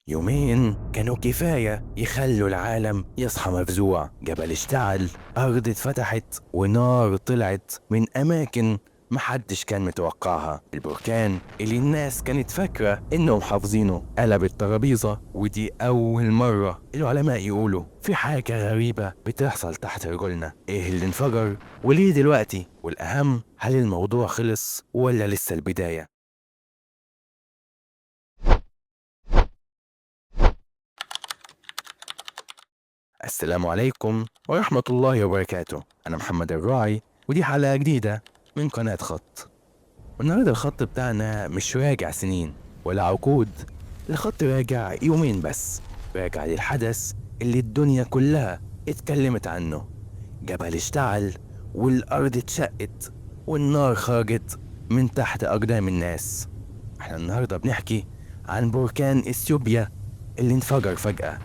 يومين كانوا كفاية يخلوا العالم يصحى مفزوع. جبل اشتعل، أرض اتفتحت، ونار طلعت من أماكن محدش كان متوقعها. البركان اللي الناس كانت فاكرة إنهم حافظينه قلب الترابيزة، ودي أول مرة العلماء يقولوا في حاجة غريبة بتحصل تحت رجلنا. إيه اللي انفجر وليه دلوقتي؟ والأهم، هل الموضوع خلص ولا لسه البداية؟ السلام عليكم ورحمة الله وبركاته. أنا محمد الراعي، ودي حلقة جديدة من قناة خط. والنهاردة الخط بتاعنا مش راجع سنين ولا عقود، الخط راجع يومين بس. راجع للحدث اللي الدنيا كلها اتكلمت عنه. جبل اشتعل، والأرض اتشقت، والنار خرجت من تحت أقدام الناس. احنا النهاردة بنحكي عن بركان اثيوبيا اللي انفجر فجأة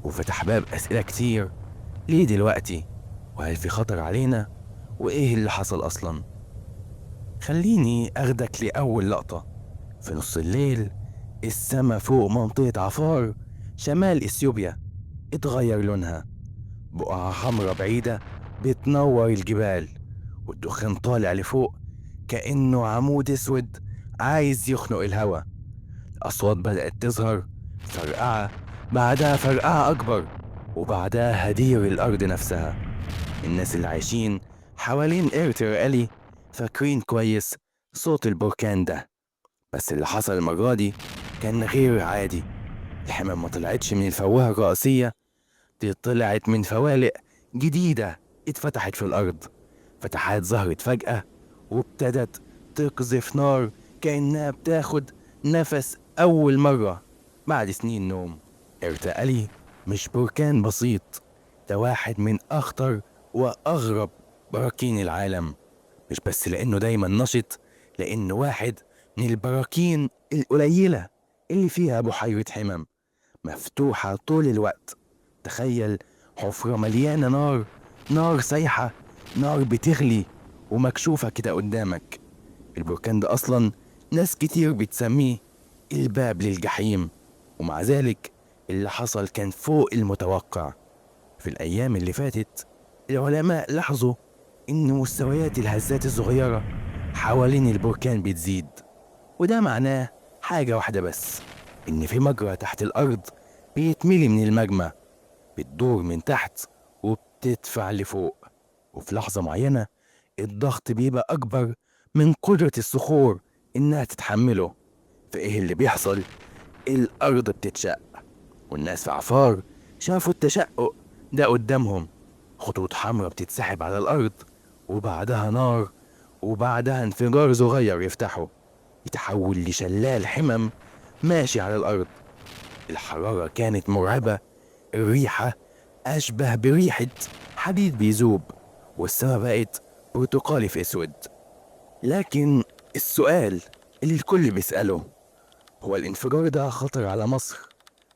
وفتح باب أسئلة كتير. ليه دلوقتي؟ وهل في خطر علينا؟ وإيه اللي حصل أصلا؟ خليني أخدك لأول لقطة. في نص الليل، السما فوق منطقة عفار شمال إثيوبيا اتغير لونها. بقعة حمرا بعيدة بتنور الجبال، والدخان طالع لفوق كأنه عمود أسود عايز يخنق الهوا. الأصوات بدأت تظهر، فرقعة بعدها فرقعة أكبر، وبعدها هدير الأرض نفسها. الناس اللي عايشين حوالين إيرتر ألي فاكرين كويس صوت البركان ده، بس اللي حصل المرة دي كان غير عادي. الحمام ما طلعتش من الفوهة الرئيسية، دي طلعت من فوالق جديدة اتفتحت في الأرض. فتحات ظهرت فجأة وابتدت تقذف نار كأنها بتاخد نفس أول مرة بعد سنين نوم. ارتقالي مش بركان بسيط، ده واحد من أخطر وأغرب براكين العالم. مش بس لأنه دايما نشط، لأنه واحد من البراكين القليلة اللي فيها بحيرة حمم مفتوحة طول الوقت. تخيل حفرة مليانة نار، نار سايحة، نار بتغلي ومكشوفة كده قدامك. البركان ده أصلا ناس كتير بتسميه الباب للجحيم، ومع ذلك اللي حصل كان فوق المتوقع. في الأيام اللي فاتت، العلماء لاحظوا إن مستويات الهزات الصغيرة حوالين البركان بتزيد، وده معناه حاجة واحدة بس، إن في مجرى تحت الأرض بيتملي من المجمع، بتدور من تحت وبتدفع لفوق. وفي لحظة معينة الضغط بيبقى أكبر من قدرة الصخور إنها تتحمله. فإيه اللي بيحصل؟ الأرض بتتشق، والناس في عفار شافوا التشقق ده قدامهم. خطوط حمراء بتتسحب على الأرض، وبعدها نار، وبعدها انفجار صغير يفتحه يتحول لشلال حمم ماشي على الأرض. الحرارة كانت مرعبة، الريحة أشبه بريحة حديد بيذوب، والسما بقت برتقالي في أسود. لكن السؤال اللي الكل بيسأله، هو الانفجار ده خطر على مصر،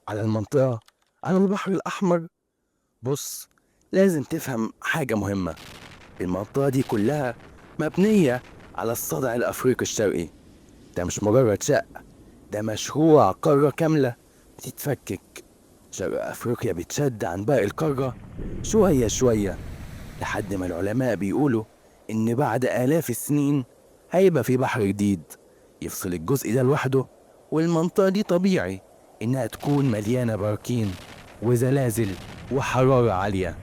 على المنطقة، على البحر الأحمر؟ بص، لازم تفهم حاجة مهمة. المنطقة دي كلها مبنية على الصدع الأفريقي الشرقي. ده مش مجرد شق، ده مشروع قارة كاملة بتتفكك. شرق أفريقيا بتشد عن باقي القارة شوية شوية، لحد ما العلماء بيقولوا إن بعد آلاف السنين هيبقى في بحر جديد يفصل الجزء ده لوحده. والمنطقة دي طبيعي إنها تكون مليانة براكين وزلازل وحرارة عالية،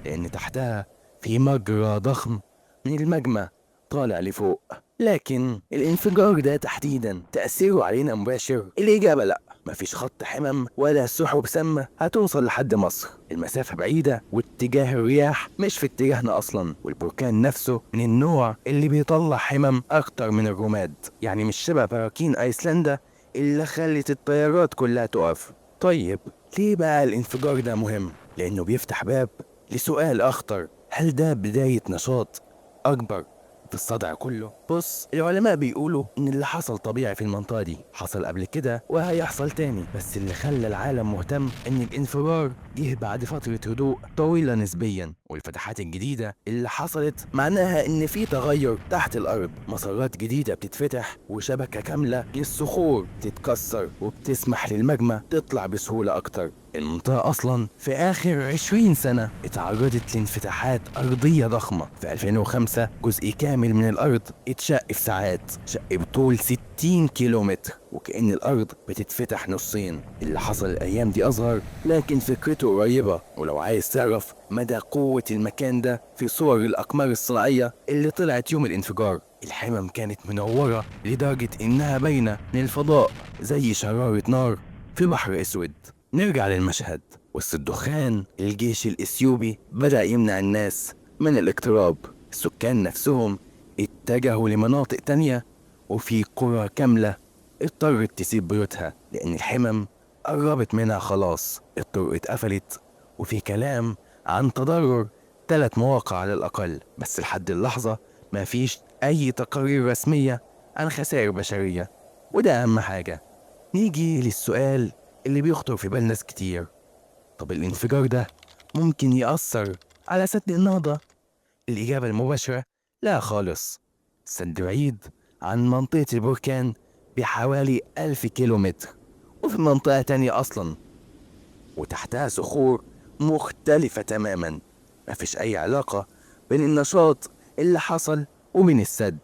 لأن تحتها في مجرى ضخم من المجمع طالع لفوق. لكن الانفجار ده تحديدا تأثيره علينا مباشر؟ الإجابة لأ. مفيش خط حمم ولا سحب سامة هتوصل لحد مصر. المسافة بعيدة، واتجاه الرياح مش في اتجاهنا أصلا، والبركان نفسه من النوع اللي بيطلع حمم أكتر من الرماد، يعني مش شبه براكين أيسلندا اللي خلت الطيارات كلها تقف. طيب، ليه بقى الانفجار ده مهم؟ لأنه بيفتح باب لسؤال أخطر. هل ده بداية نشاط أكبر خط الصدع كله. بص، العلماء بيقولوا ان اللي حصل طبيعي في المنطقة دي، حصل قبل كده وهيحصل تاني، بس اللي خلى العالم مهتم ان الانفجار جه بعد فترة هدوء طويلة نسبيا، والفتحات الجديدة اللي حصلت معناها ان في تغير تحت الارض، مسارات جديدة بتتفتح وشبكة كاملة للصخور تتكسر وبتسمح للمجمع تطلع بسهولة اكتر. المنطقة أصلا في آخر 20 سنة اتعرضت لانفتاحات أرضية ضخمة. في 2005 جزء كامل من الأرض اتشق في ساعات، شق بطول 60 كيلومتر، وكأن الأرض بتتفتح نصين. اللي حصل الأيام دي أصغر لكن فكرته قريبة. ولو عايز تعرف مدى قوة المكان ده، في صور الأقمار الصناعية اللي طلعت يوم الانفجار، الحمم كانت منورة لدرجة إنها باينة من الفضاء زي شرارة نار في بحر أسود. نرجع للمشهد. وسط الدخان، الجيش الإثيوبي بدأ يمنع الناس من الاقتراب. السكان نفسهم اتجهوا لمناطق تانية، وفي قرى كاملة اضطرت تسيب بيوتها لأن الحمم قربت منها خلاص. الطرق اتقفلت، وفي كلام عن تضرر 3 مواقع على الأقل، بس لحد اللحظة ما فيش أي تقارير رسمية عن خسائر بشرية، وده أهم حاجة. نيجي للسؤال اللي بيخطر في بال ناس كتير: طب الانفجار ده ممكن يأثر على سد النهضة؟ الإجابة المباشرة لا خالص. السد بعيد عن منطقة البركان بحوالي 1000 كيلومتر، وفي منطقة تانية أصلا، وتحتها صخور مختلفة تماما. مفيش أي علاقة بين النشاط اللي حصل وبين السد.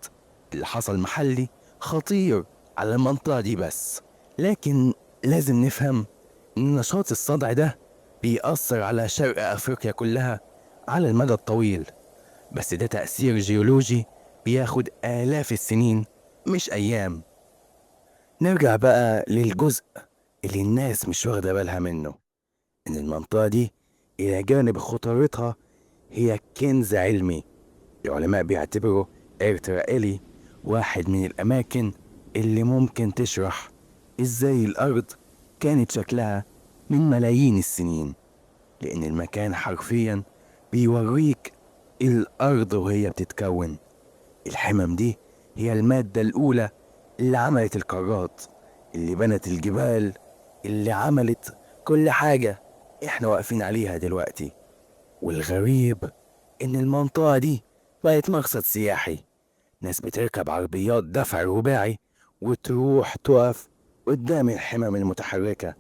اللي حصل محلي خطير على المنطقة دي بس، لكن لازم نفهم إن نشاط الصدع ده بيأثر على شرق أفريقيا كلها على المدى الطويل، بس ده تأثير جيولوجي بياخد آلاف السنين مش أيام. نرجع بقى للجزء اللي الناس مش واخدة بالها منه، إن المنطقة دي إلى جانب خطورتها هي كنز علمي. العلماء بيعتبروا إرترائيلي واحد من الأماكن اللي ممكن تشرح إزاي الأرض كانت شكلها من ملايين السنين، لأن المكان حرفيا بيوريك الأرض وهي بتتكون. الحمم دي هي المادة الأولى اللي عملت القارات، اللي بنت الجبال، اللي عملت كل حاجة احنا واقفين عليها دلوقتي. والغريب إن المنطقة دي بقت مقصد سياحي. ناس بتركب عربيات دفع رباعي وتروح تقف قدام الحمم المتحركة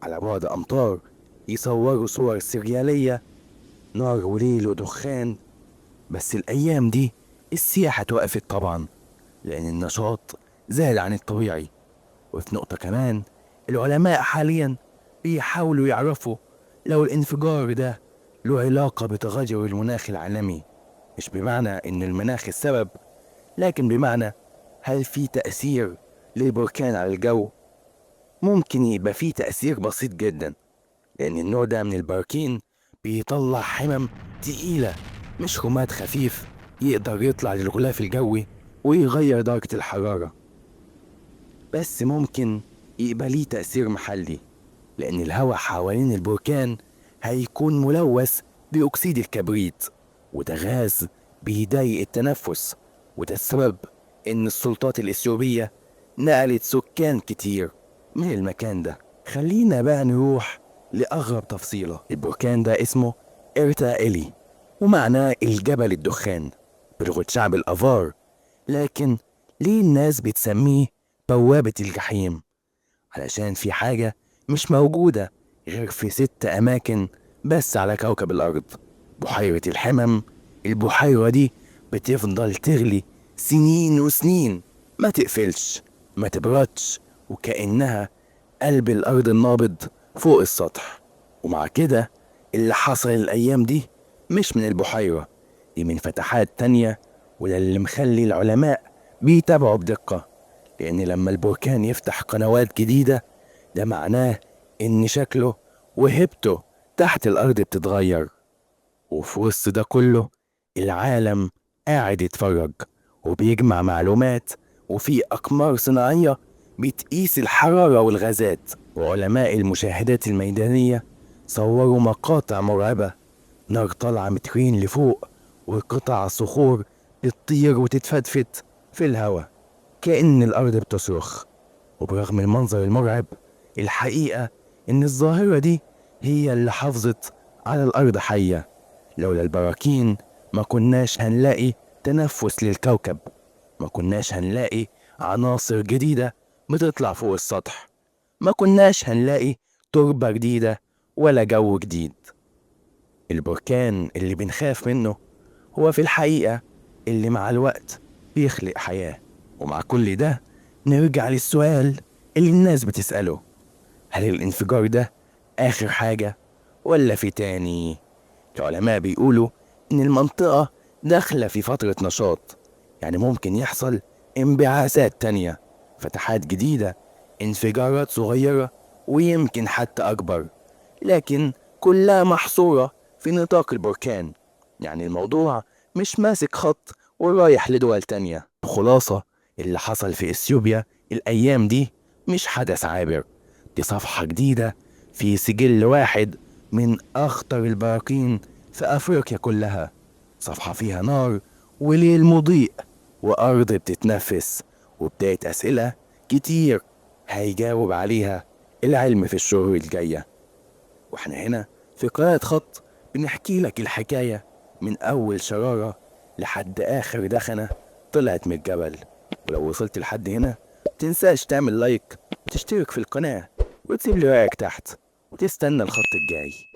على بعد أمتار، يصوروا صور سريالية، نار وليل ودخان. بس الأيام دي السياحة توقفت طبعا، لأن النشاط زاد عن الطبيعي. وفي نقطة كمان، العلماء حاليا بيحاولوا يعرفوا لو الانفجار ده له علاقة بتغير المناخ العالمي، مش بمعنى إن المناخ السبب، لكن بمعنى هل في تأثير للبركان على الجو. ممكن يبقى في تأثير بسيط جدا، لأن النوع ده من البراكين بيطلع حمم تقيلة، مش رماد خفيف يقدر يطلع للغلاف الجوي ويغير درجة الحرارة. بس ممكن يبقى ليه تأثير محلي، لأن الهواء حوالين البركان هيكون ملوث بأكسيد الكبريت، وده غاز بيضايق التنفس، وده السبب إن السلطات الإثيوبية نقلت سكان كتير من المكان ده. خلينا بقى نروح لأغرب تفصيلة. البركان ده اسمه إرتائيلي، ومعناه الجبل الدخان بلغة شعب الأفار. لكن ليه الناس بتسميه بوابة الجحيم؟ علشان في حاجة مش موجودة غير في 6 أماكن بس على كوكب الأرض. بحيرة الحمم، البحيرة دي بتفضل تغلي سنين وسنين، ما تقفلش ما تبردش، وكأنها قلب الأرض النابض فوق السطح. ومع كده اللي حصل الأيام دي مش من البحيرة دي، من فتحات تانية، وده اللي مخلي العلماء بيتابعوا بدقة، لأن لما البركان يفتح قنوات جديدة ده معناه إن شكله وهيبته تحت الأرض بتتغير. وفي وسط ده كله العالم قاعد يتفرج وبيجمع معلومات، وفي أقمار صناعية بتقيس الحرارة والغازات، وعلماء المشاهدات الميدانية صوروا مقاطع مرعبة، نار طالعة مترين لفوق، وقطع صخور تطير وتتفتفت في الهوا كأن الأرض بتصرخ. وبرغم المنظر المرعب، الحقيقة إن الظاهرة دي هي اللي حافظت على الأرض حية. لولا البراكين ما كناش هنلاقي تنفس للكوكب، ما كناش هنلاقي عناصر جديدة بتطلع فوق السطح، ما كناش هنلاقي تربة جديدة ولا جو جديد. البركان اللي بنخاف منه هو في الحقيقة اللي مع الوقت بيخلق حياة. ومع كل ده نرجع للسؤال اللي الناس بتسأله: هل الانفجار ده آخر حاجة ولا في تاني؟ العلماء بيقولوا إن المنطقة داخلة في فترة نشاط، يعني ممكن يحصل انبعاثات تانية، فتحات جديدة، انفجارات صغيرة، ويمكن حتى أكبر، لكن كلها محصورة في نطاق البركان. يعني الموضوع مش ماسك خط ورايح لدول تانية. الخلاصة: اللي حصل في إثيوبيا الأيام دي مش حدث عابر، دي صفحة جديدة في سجل واحد من أخطر البراكين في أفريقيا كلها. صفحة فيها نار وليل مضيء وأرض بتتنفس وبداية أسئلة كتير هيجاوب عليها العلم في الشهور الجاية. واحنا هنا في قراءة خط بنحكي لك الحكاية من أول شرارة لحد آخر دخنة طلعت من الجبل. ولو وصلت لحد هنا متنساش تعمل لايك وتشترك في القناة وتسيب لي رأيك تحت وتستنى الخط الجاي.